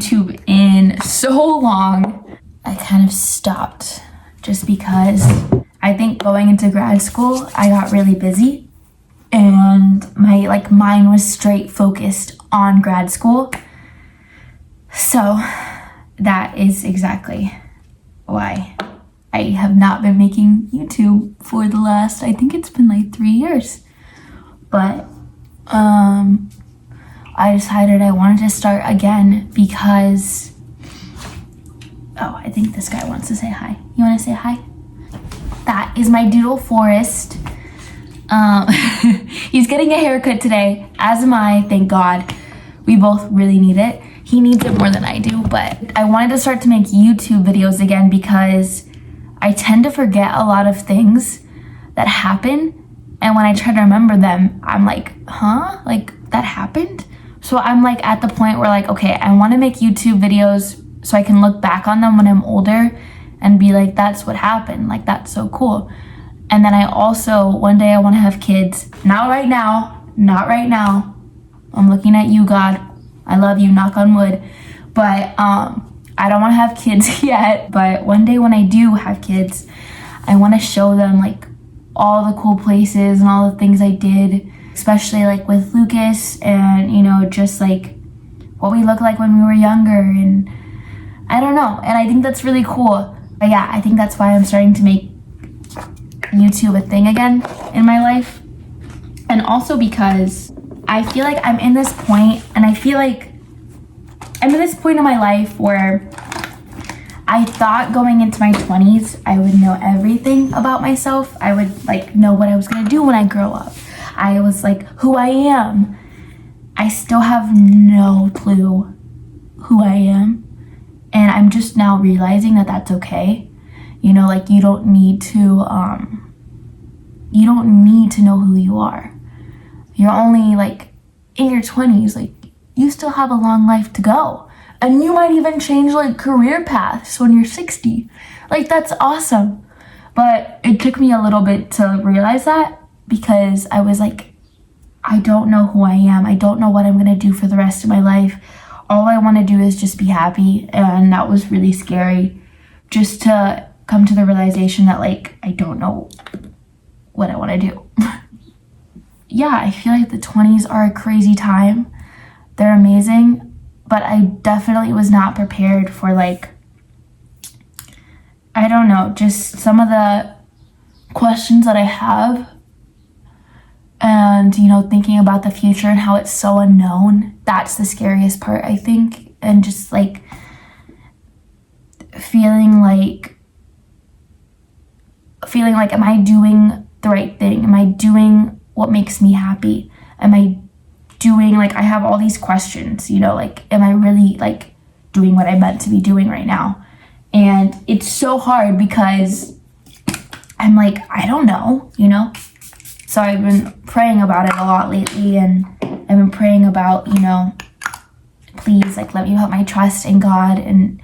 YouTube in so long. I kind of stopped just because I think going into grad school, I got really busy and my mind was straight focused on grad school. So that is exactly why I have not been making YouTube for the last, I think it's been like 3 years. But I decided I wanted to start again because, oh, I think this guy wants to say hi. You want to say hi? That is my doodle Forrest. He's getting a haircut today, as am I, thank God. We both really need it. He needs it more than I do, but I wanted to start to make YouTube videos again because I tend to forget a lot of things that happen, and when I try to remember them, I'm like, huh? Like, that happened? So I'm like at the point where like, okay, I want to make YouTube videos so I can look back on them when I'm older and be like, that's what happened. Like, that's so cool. And then I also, one day I want to have kids. Not right now. Not right now. I'm looking at you, God. I love you, knock on wood. But I don't want to have kids yet. But one day when I do have kids, I want to show them like all the cool places and all the things I did, especially like with Lucas and, you know, just like what we looked like when we were younger. And I don't know. And I think that's really cool. But yeah, I think that's why I'm starting to make YouTube a thing again in my life. And also because I feel like I'm in this point, and I feel like I'm in this point in my life where I thought going into my 20s I would know everything about myself. I would like know what I was gonna do when I grow up. I was like who I am. I still have no clue who I am, and I'm just now realizing that that's okay. You know, like you don't need to know who you are. You're only like in your 20s, like you still have a long life to go. And you might even change like career paths when you're 60. Like that's awesome. But it took me a little bit to realize that because I was like, I don't know who I am. I don't know what I'm gonna do for the rest of my life. All I wanna do is just be happy. And that was really scary, just to come to the realization that like, I don't know what I wanna do. Yeah, I feel like the 20s are a crazy time. They're amazing, but I definitely was not prepared for like, I don't know, just some of the questions that I have, and, you know, thinking about the future and how it's so unknown. That's the scariest part, I think. And just like feeling like, am I doing the right thing? Am I doing what makes me happy? Am I doing, like, I have all these questions, you know, like, am I really like doing what I'm meant to be doing right now? And it's so hard because I'm like, I don't know, you know? So I've been praying about it a lot lately, and I've been praying about, you know, please, like, let me put my trust in God, and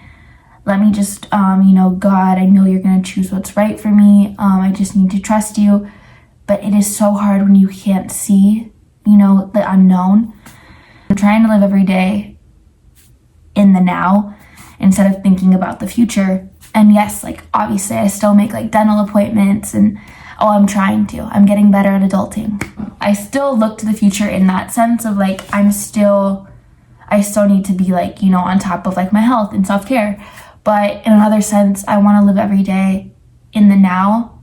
let me just, you know, God, I know you're gonna choose what's right for me. I just need to trust you. But it is so hard when you can't see, you know, the unknown. I'm trying to live every day in the now instead of thinking about the future. And yes, like, obviously I still make like dental appointments, and I'm getting better at adulting. I still look to the future in that sense of like, I still need to be like, you know, on top of like my health and self-care. But in another sense, I want to live every day in the now,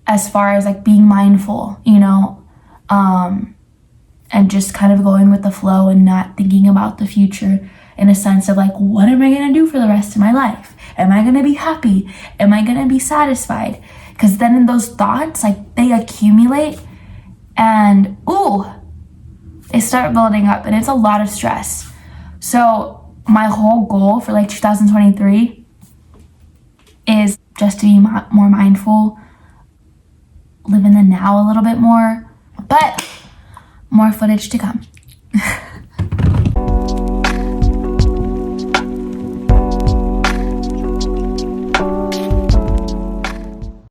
as far as like being mindful, you know, and just kind of going with the flow and not thinking about the future in a sense of like, what am I gonna do for the rest of my life? Am I gonna be happy? Am I gonna be satisfied? Because then in those thoughts, like, they accumulate and they start building up, and it's a lot of stress. So my whole goal for like 2023 is just to be more mindful, live in the now a little bit more, but more footage to come.